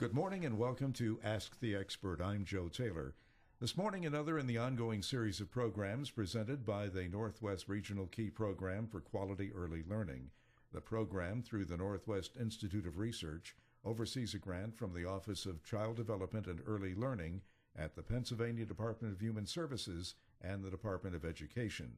Good morning and welcome to Ask the Expert. I'm Joe Taylor. This morning, another in the ongoing series of programs presented by the Northwest Regional Key Program for Quality Early Learning. The program, through the Northwest Institute of Research, oversees a grant from the Office of Child Development and Early Learning at the Pennsylvania Department of Human Services and the Department of Education.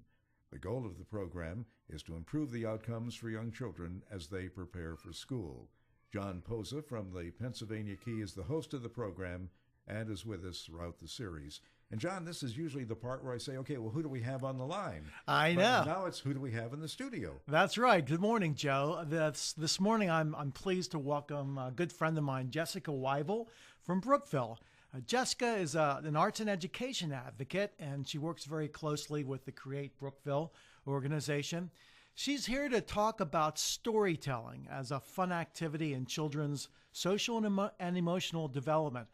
The goal of the program is to improve the outcomes for young children as they prepare for school. John Posa from the Pennsylvania Key is the host of the program and is with us throughout the series. And John, this is usually the part where I say, okay, well, who do we have on the line? I know. But now it's who do we have in the studio? That's right. Good morning, Joe. This morning I'm pleased to welcome a good friend of mine, Jessica Weible from Brookville. Jessica is an arts and education advocate, and she works very closely with the Create Brookville organization. She's here to talk about storytelling as a fun activity in children's social and emotional development.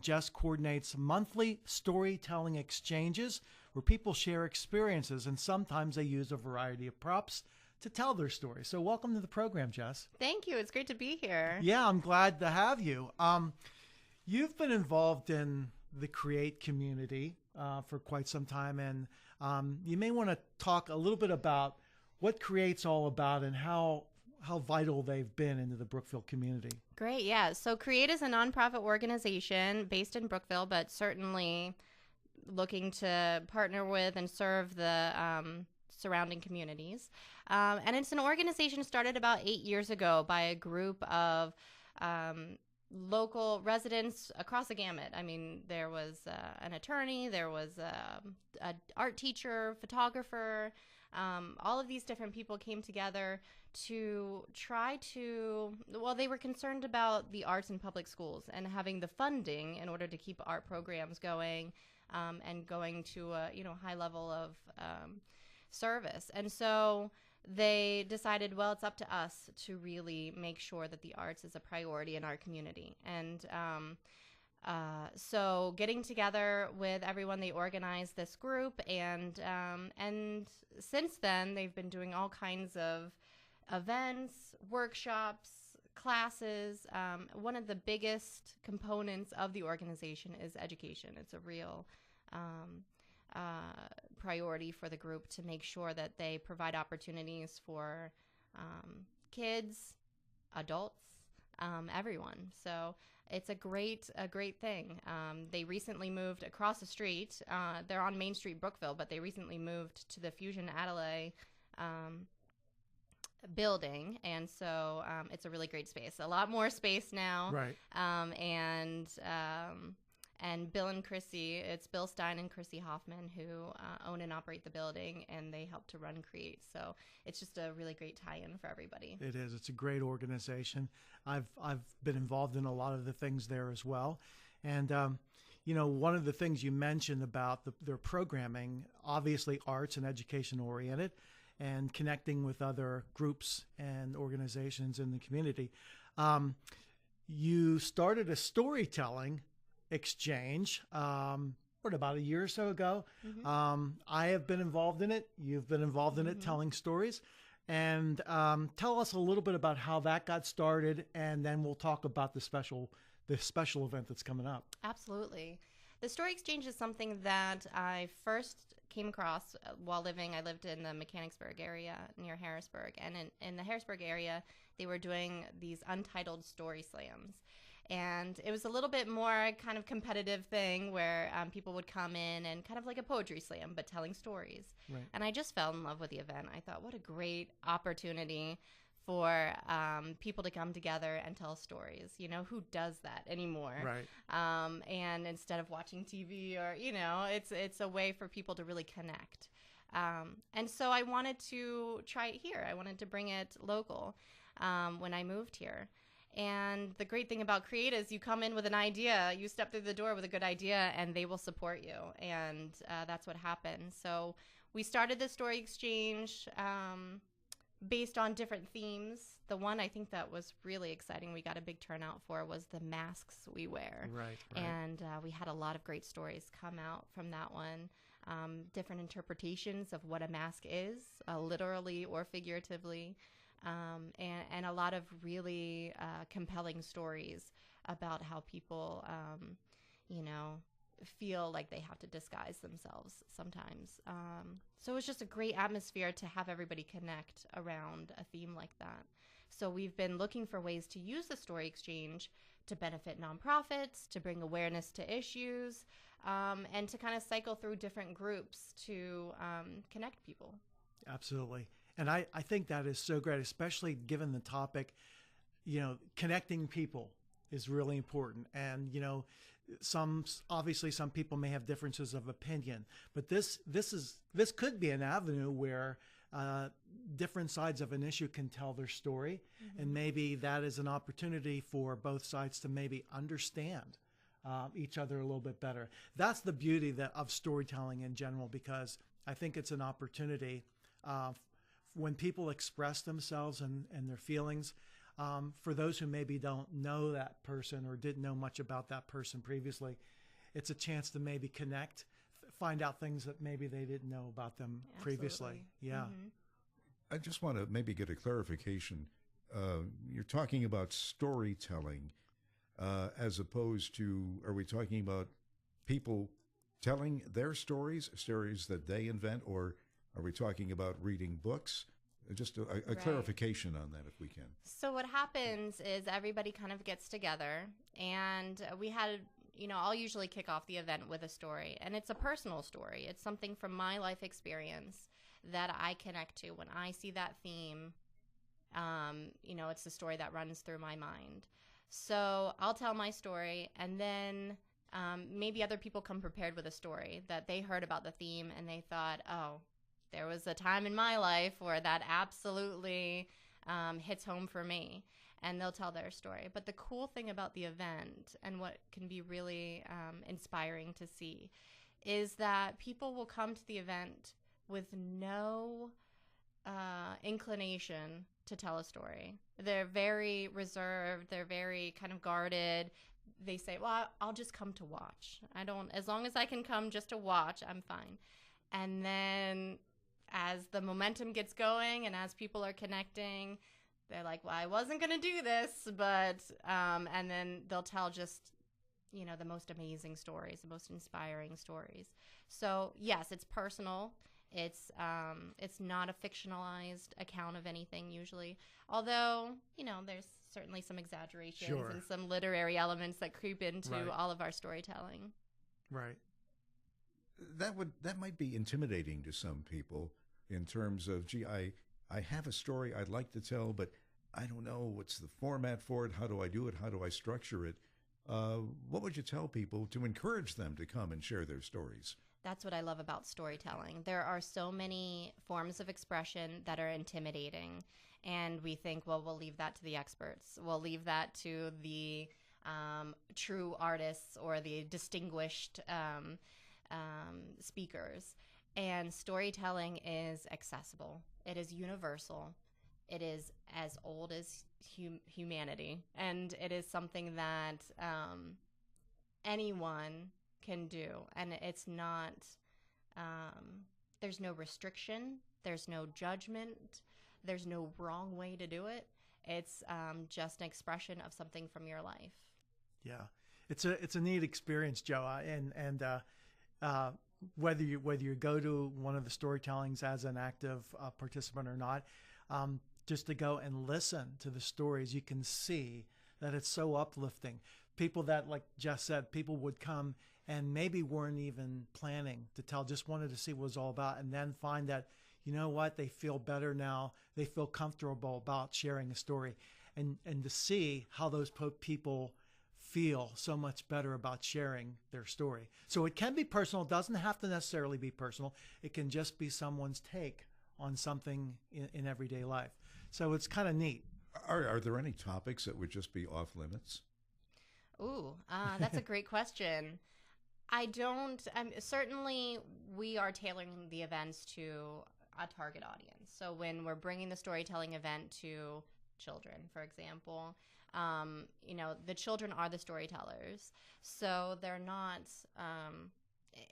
Jess coordinates monthly storytelling exchanges where people share experiences, and sometimes they use a variety of props to tell their story. So welcome to the program, Jess. Thank you. It's great to be here. Yeah, I'm glad to have you. You've been involved in the Create community for quite some time, and you may want to talk a little bit about what Create's all about and how vital they've been into the Brookville community. Great, yeah. So Create is a nonprofit organization based in Brookville, but certainly looking to partner with and serve the surrounding communities. And it's an organization started about 8 years ago by a group of local residents across the gamut. I mean, there was an attorney, there was an art teacher, photographer. All of these different people came together to try to, well, they were concerned about the arts in public schools and having the funding in order to keep art programs going and going to a high level of service. And so they decided, well, it's up to us to really make sure that the arts is a priority in our community. And so getting together with everyone, they organized this group, and since then they've been doing all kinds of events, workshops, classes. One of the biggest components of the organization is education. It's a real priority for the group to make sure that they provide opportunities for kids, adults, everyone. So it's a great thing. They recently moved across the street. They're on Main Street, Brookville, but they recently moved to the Fusion Adelaide building, and so it's a really great space. A lot more space now. Right. And Bill and Chrissy, it's Bill Stein and Chrissy Hoffman who own and operate the building, and they help to run Create. So it's just a really great tie-in for everybody. It is. It's a great organization. I've been involved in a lot of the things there as well. And, one of the things you mentioned about their programming, obviously arts and education oriented, and connecting with other groups and organizations in the community. You started a storytelling exchange about a year or so ago. Mm-hmm. I have been involved in it. You've been involved in it, telling stories. And tell us a little bit about how that got started, and then we'll talk about the special event that's coming up. Absolutely. The Story Exchange is something that I first came across while living. I lived in the Mechanicsburg area near Harrisburg, and in the Harrisburg area, they were doing these untitled story slams. And it was a little bit more kind of competitive thing where people would come in and kind of like a poetry slam, but telling stories. Right. And I just fell in love with the event. I thought, what a great opportunity for people to come together and tell stories. Who does that anymore? Right. And instead of watching TV or, it's a way for people to really connect. And so I wanted to try it here. I wanted to bring it local when I moved here. And the great thing about Create is you come in with an idea, you step through the door with a good idea, and they will support you. And that's what happened. So we started the Story Exchange based on different themes. The one I think that was really exciting, we got a big turnout for, was the masks we wear. Right. And we had a lot of great stories come out from that one. Different interpretations of what a mask is, literally or figuratively. And a lot of really compelling stories about how people, you know, feel like they have to disguise themselves sometimes. So it's just a great atmosphere to have everybody connect around a theme like that. So we've been looking for ways to use the story exchange to benefit nonprofits, to bring awareness to issues, and to kind of cycle through different groups to connect people. Absolutely. And I think that is so great, especially given the topic, you know, connecting people is really important. And, you know, obviously some people may have differences of opinion, but this could be an avenue where different sides of an issue can tell their story. Mm-hmm. And maybe that is an opportunity for both sides to maybe understand each other a little bit better. That's the beauty of storytelling in general, because I think it's an opportunity when people express themselves and their feelings. For those who maybe don't know that person or didn't know much about that person previously, it's a chance to maybe connect, find out things that maybe they didn't know about them previously. Yeah. Mm-hmm. I just want to maybe get a clarification. You're talking about storytelling as opposed to, are we talking about people telling their stories that they invent, or are we talking about reading books? Just a Right. clarification on that, if we can. So what happens is everybody kind of gets together, and I'll usually kick off the event with a story, and it's a personal story. It's something from my life experience that I connect to. When I see that theme, it's the story that runs through my mind. So I'll tell my story, and then maybe other people come prepared with a story that they heard about the theme, and they thought, oh, there was a time in my life where that absolutely hits home for me, and they'll tell their story. But the cool thing about the event, and what can be really inspiring to see, is that people will come to the event with no inclination to tell a story. They're very reserved. They're very kind of guarded. They say, well, I'll just come to watch. As long as I can come just to watch, I'm fine. And then as the momentum gets going and as people are connecting, they're like, well, I wasn't going to do this, but, and then they'll tell just, the most amazing stories, the most inspiring stories. So yes, it's personal. It's not a fictionalized account of anything usually, although, there's certainly some exaggerations Sure. and some literary elements that creep into Right. all of our storytelling. Right. That might be intimidating to some people in terms of, gee, I have a story I'd like to tell, but I don't know what's the format for it. How do I do it? How do I structure it? What would you tell people to encourage them to come and share their stories? That's what I love about storytelling. There are so many forms of expression that are intimidating, and we think, well, we'll leave that to the experts. We'll leave that to the true artists or the distinguished speakers. And storytelling is accessible. It is universal. It is as old as humanity, and it is something that anyone can do. And it's not, there's no restriction, there's no judgment, there's no wrong way to do it. It's just an expression of something from your life. Yeah, it's a neat experience, Joe. And whether you go to one of the storytellings as an active participant or not, just to go and listen to the stories, you can see that it's so uplifting. People that, like Jess said, people would come and maybe weren't even planning to tell, just wanted to see what it was all about, and then find that, you know what, they feel better now. They feel comfortable about sharing a story, and to see how those people feel so much better about sharing their story. So it can be personal. It doesn't have to necessarily be personal. It can just be someone's take on something in everyday life. So it's kind of neat. Are there any topics that would just be off limits? Ooh, that's a great question. Certainly we are tailoring the events to a target audience. So when we're bringing the storytelling event to children, for example, the children are the storytellers. So they're not,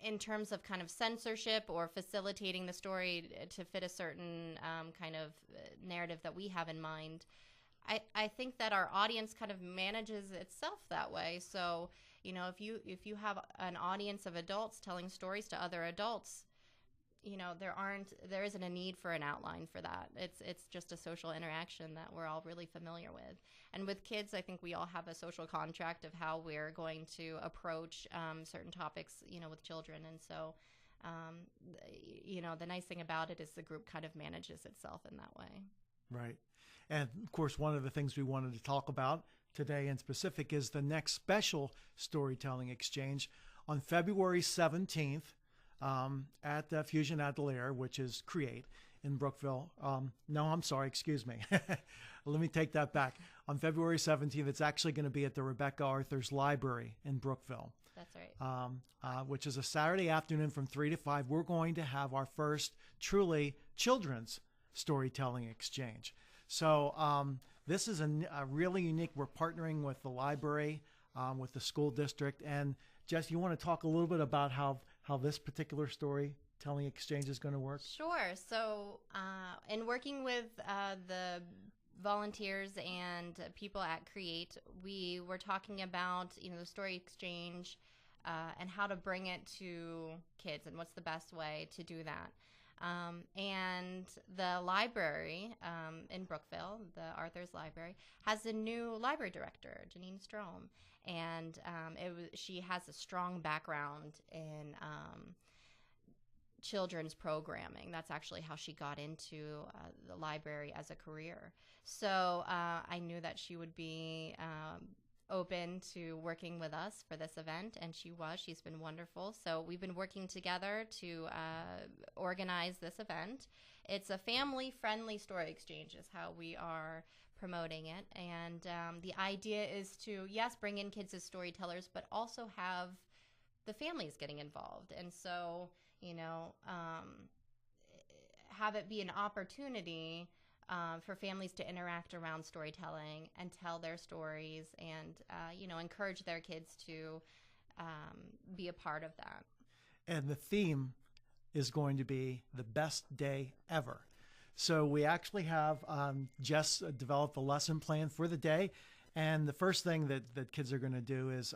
in terms of kind of censorship or facilitating the story to fit a certain kind of narrative that we have in mind, I think that our audience kind of manages itself that way. So, if you have an audience of adults telling stories to other adults, there isn't a need for an outline for that. It's just a social interaction that we're all really familiar with. And with kids, I think we all have a social contract of how we're going to approach certain topics, with children. And so, the nice thing about it is the group kind of manages itself in that way. Right. And of course, one of the things we wanted to talk about today in specific is the next special storytelling exchange on February 17th at the Fusion Atelier, which is Create in Brookville. No, I'm sorry, excuse me. Let me take that back. On February 17th, it's actually going to be at the Rebecca Arthur's Library in Brookville. That's right. Which is a Saturday afternoon from 3 to 5. We're going to have our first truly children's storytelling exchange. So this is a really unique. We're partnering with the library, with the school district. And Jess, you want to talk a little bit about how this particular storytelling exchange is going to work? Sure. So in working with the volunteers and people at Create, we were talking about the story exchange and how to bring it to kids and what's the best way to do that. And the library in Brookville, the Arthur's Library, has a new library director, Janine Strom, and she has a strong background in children's programming. That's actually how she got into the library as a career. So I knew that she would be open to working with us for this event, and she's been wonderful. So we've been working together to organize this event. It's a family-friendly story exchange is how we are promoting it, and the idea is to, yes, bring in kids as storytellers, but also have the families getting involved, and so have it be an opportunity for families to interact around storytelling and tell their stories and, encourage their kids to be a part of that. And the theme is going to be the best day ever. So we actually have Jess developed a lesson plan for the day. And the first thing that kids are going to do is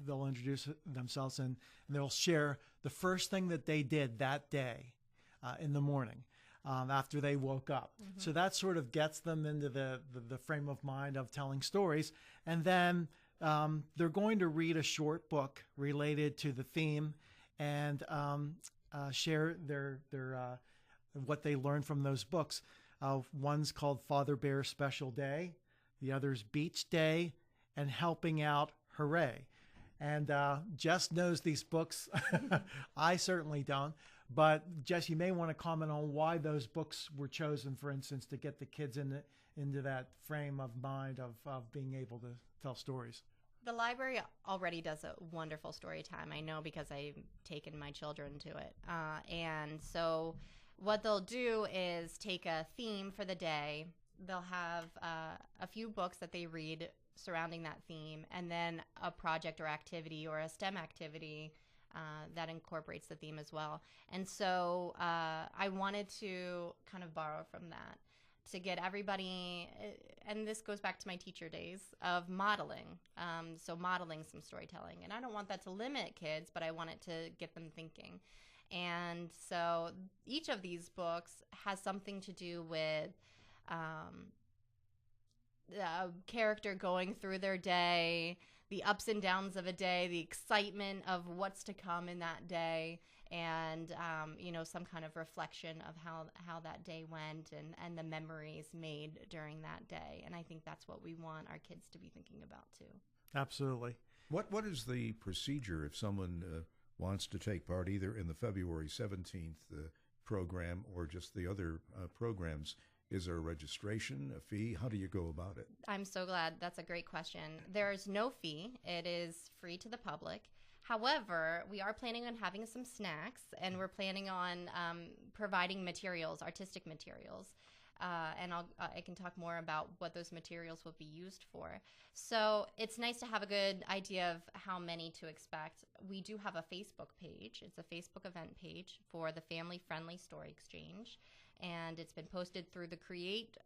they'll introduce themselves and they'll share the first thing that they did that day in the morning. After they woke up. Mm-hmm. So that sort of gets them into the frame of mind of telling stories. And then they're going to read a short book related to the theme and share their what they learned from those books. One's called Father Bear's Special Day. The other's Beach Day and Helping Out Hooray. And Jess knows these books. I certainly don't. But Jess, you may want to comment on why those books were chosen, for instance, to get the kids into that frame of mind of being able to tell stories. The library already does a wonderful story time. I know because I've taken my children to it. And so what they'll do is take a theme for the day. They'll have a few books that they read surrounding that theme, and then a project or activity or a STEM activity that incorporates the theme as well. And so I wanted to kind of borrow from that to get everybody, and this goes back to my teacher days of modeling. So modeling some storytelling. And I don't want that to limit kids, but I want it to get them thinking. And so each of these books has something to do with a character going through their day, the ups and downs of a day, the excitement of what's to come in that day, and some kind of reflection of how that day went and the memories made during that day. And I think that's what we want our kids to be thinking about too. Absolutely. What is the procedure if someone wants to take part either in the February 17th program or just the other programs? Is there a registration, a fee? How do you go about it? I'm so glad. That's a great question. There's no fee. It is free to the public. However, we are planning on having some snacks, and we're planning on providing materials, artistic materials. And I can talk more about what those materials will be used for. So it's nice to have a good idea of how many to expect. We do have a Facebook page. It's a Facebook event page for the Family Friendly Story Exchange. And it's been posted through the Create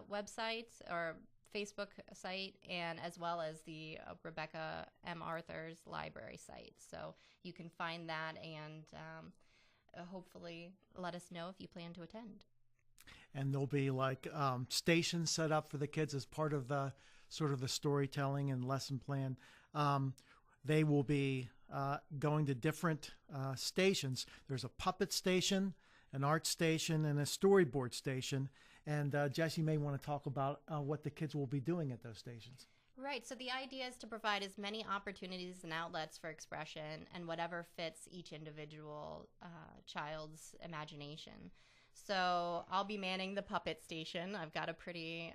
website or Facebook site, and as well as the Rebecca M. Arthur's library site. So you can find that and hopefully let us know if you plan to attend. And there'll be like stations set up for the kids as part of the sort of the storytelling and lesson plan. They will be going to different stations. There's a puppet station, an art station, and a storyboard station. And Jesse may want to talk about what the kids will be doing at those stations. Right. So the idea is to provide as many opportunities and outlets for expression and whatever fits each individual child's imagination. So I'll be manning the puppet station. I've got a pretty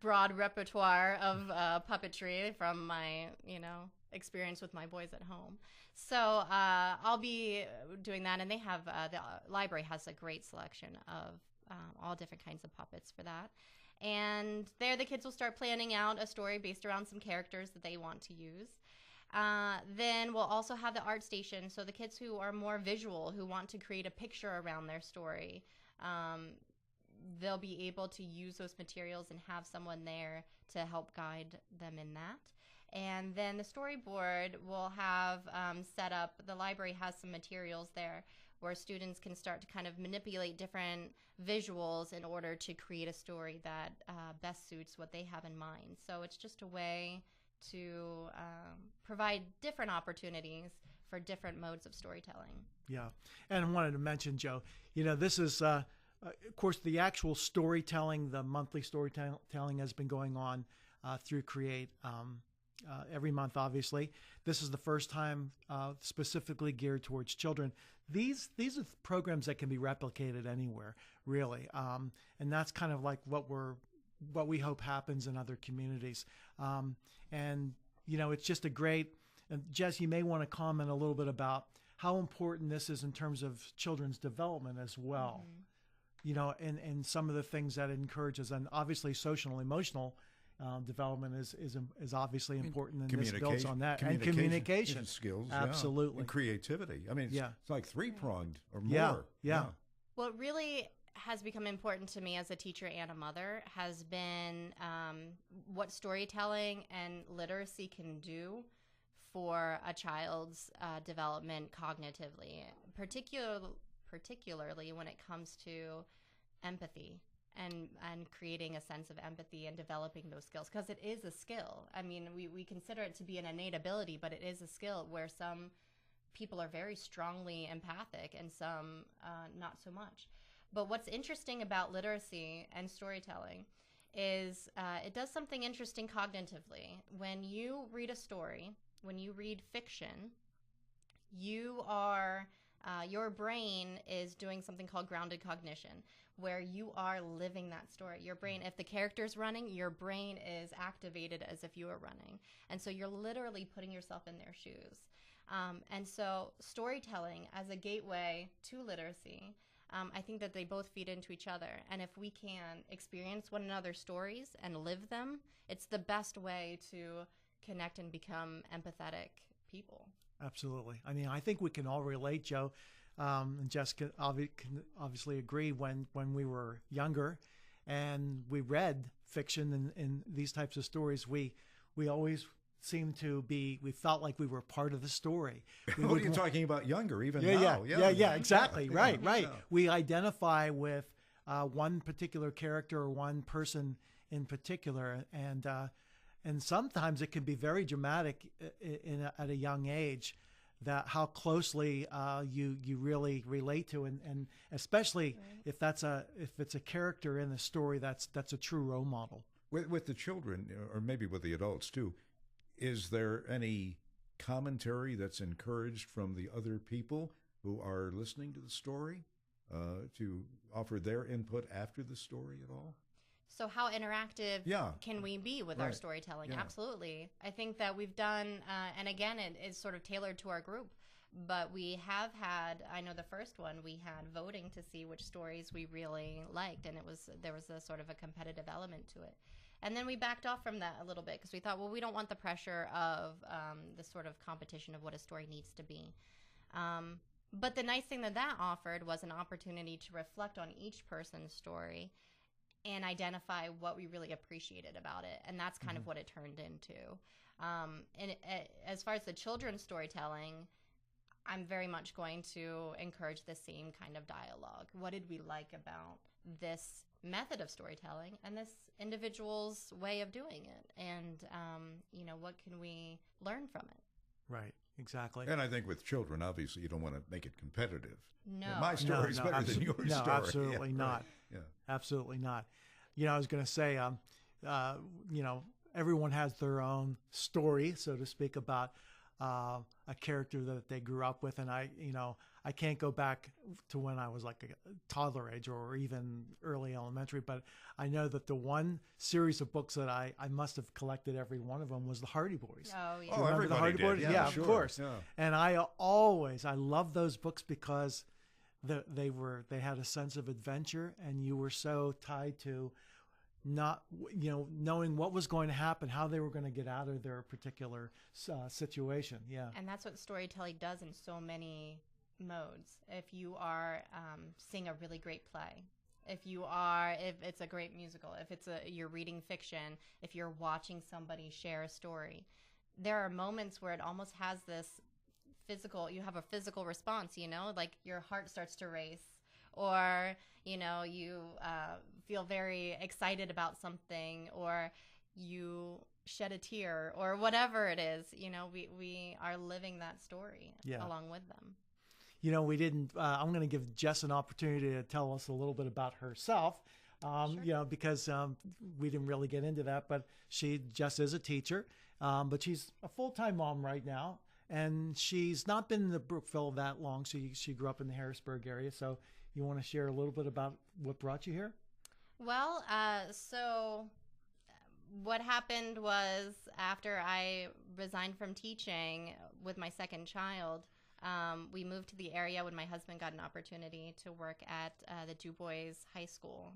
broad repertoire of puppetry from my, experience with my boys at home. So I'll be doing that, and they have the library has a great selection of all different kinds of puppets for that. And there the kids will start planning out a story based around some characters that they want to use. Then we'll also have the art station. So the kids who are more visual, who want to create a picture around their story, they'll be able to use those materials and have someone there to help guide them in that. And then the storyboard will have set up, the library has some materials there where students can start to kind of manipulate different visuals in order to create a story that best suits what they have in mind. So it's just a way to provide different opportunities for different modes of storytelling. Yeah. And I wanted to mention, Joe, this is, of course, the actual storytelling, the monthly storytelling has been going on through Create every month, obviously. This is the first time specifically geared towards children. These are programs that can be replicated anywhere, really. And that's kind of like what we hope happens in other communities. And it's just a great, and Jess, you may want to comment a little bit about how important this is in terms of children's development as well. Mm-hmm. And some of the things that it encourages, and obviously social and emotional development is obviously important, and this builds on that. And communication skills, absolutely, and creativity. I mean, it's like three-pronged or more. Yeah. What really has become important to me as a teacher and a mother has been what storytelling and literacy can do for a child's development cognitively, particularly when it comes to empathy and creating a sense of empathy and developing those skills, because it is a skill. I mean, we consider it to be an innate ability, but it is a skill where some people are very strongly empathic and some not so much. But what's interesting about literacy and storytelling is it does something interesting cognitively. When you read a story, when you read fiction, you are your brain is doing something called grounded cognition, where you are living that story. Your brain, if the character's running, your brain is activated as if you were running. And so you're literally putting yourself in their shoes. And so storytelling as a gateway to literacy, I think that they both feed into each other. And if we can experience one another's stories and live them, it's the best way to connect and become empathetic people. Absolutely. I mean, I think we can all relate, Joe, and Jessica can obviously agree. When we were younger and we read fiction and these types of stories, we always seemed to be, we felt like we were part of the story. What are you talking about younger, even now? Yeah, exactly. Right. We identify with one particular character or one person in particular, and sometimes it can be very dramatic at a young age, that how closely you really relate to, and especially if it's a character in the story that's a true role model. With the children, or maybe with the adults too, is there any commentary that's encouraged from the other people who are listening to the story to offer their input after the story at all? So how interactive can we be with our storytelling? Yeah. Absolutely. I think that we've done, and again, it is sort of tailored to our group, but we have had, I know the first one, we had voting to see which stories we really liked, and there was a sort of a competitive element to it. And then we backed off from that a little bit because we thought, well, we don't want the pressure of the sort of competition of what a story needs to be. But the nice thing that offered was an opportunity to reflect on each person's story and identify what we really appreciated about it. And that's kind of what it turned into. As far as the children's storytelling, I'm very much going to encourage the same kind of dialogue. What did we like about this method of storytelling and this individual's way of doing it? And, what can we learn from it? Right, exactly. And I think with children, obviously, you don't want to make it competitive. No. My story's better than your story. No, absolutely not. Right. Yeah. Absolutely not. I was going to say, everyone has their own story, so to speak, about a character that they grew up with. And I can't go back to when I was like a toddler age or even early elementary, but I know that the one series of books that I must have collected every one of them was the Hardy Boys. Oh, yeah. Oh, everybody the Hardy did. Boys? Yeah, sure. of course. Yeah. And I love those books because they had a sense of adventure, and you were so tied to not knowing what was going to happen, how they were going to get out of their particular situation. Yeah. And that's what storytelling does in so many modes. If you are seeing a really great play, if it's a great musical, if you're reading fiction, if you're watching somebody share a story, there are moments where it almost has this you have a physical response, like your heart starts to race, or you feel very excited about something, or you shed a tear, or whatever it is. We are living that story along with them. We didn't. I'm going to give Jess an opportunity to tell us a little bit about herself. Sure. Because we didn't really get into that, but Jess is a teacher, but she's a full-time mom right now. And she's not been in the Brookville that long. She grew up in the Harrisburg area. So you want to share a little bit about what brought you here? Well, so what happened was, after I resigned from teaching with my second child, we moved to the area when my husband got an opportunity to work at the Du Bois High School.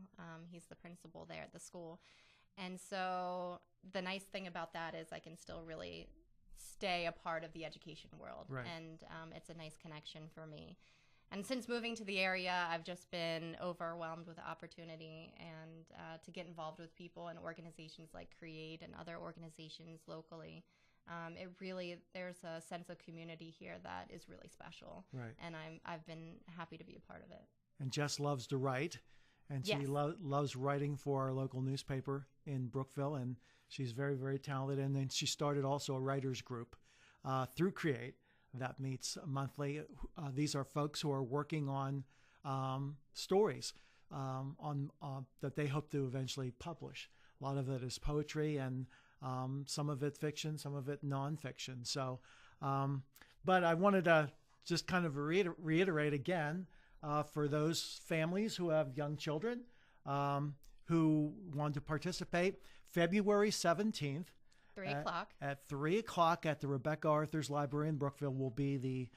He's the principal there at the school. And so the nice thing about that is I can still really stay a part of the education world. Right. And it's a nice connection for me. And since moving to the area, I've just been overwhelmed with the opportunity and to get involved with people and organizations like CREATE and other organizations locally. There's a sense of community here that is really special. Right. And I've been happy to be a part of it. And Jess loves to write, and Yes. she loves writing for our local newspaper in Brookville, and she's very, very talented. And then she started also a writers group through CREATE that meets monthly. These are folks who are working on stories that they hope to eventually publish. A lot of it is poetry, and some of it fiction, some of it nonfiction. So, but I wanted to just kind of reiterate again, for those families who have young children who want to participate, February 17th, 3 o'clock. At 3 o'clock at the Rebecca Arthurs Library in Brookville will be the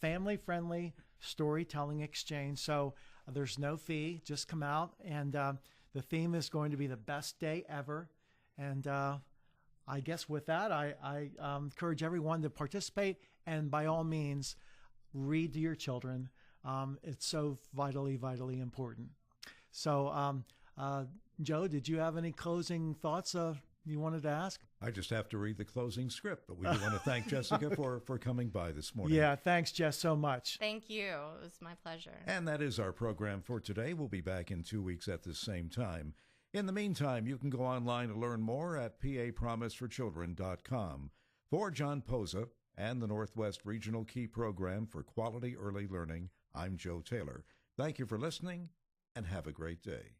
family-friendly storytelling exchange. So there's no fee. Just come out. And the theme is going to be the best day ever. And I guess with that, I encourage everyone to participate. And by all means, read to your children. It's so vitally, vitally important. So, Joe, did you have any closing thoughts you wanted to ask? I just have to read the closing script, but we do want to thank Jessica for coming by this morning. Yeah, thanks, Jess, so much. Thank you. It was my pleasure. And that is our program for today. We'll be back in 2 weeks at the same time. In the meantime, you can go online to learn more at papromiseforchildren.com. For John Posa and the Northwest Regional Key Program for Quality Early Learning, I'm Joe Taylor. Thank you for listening, and have a great day.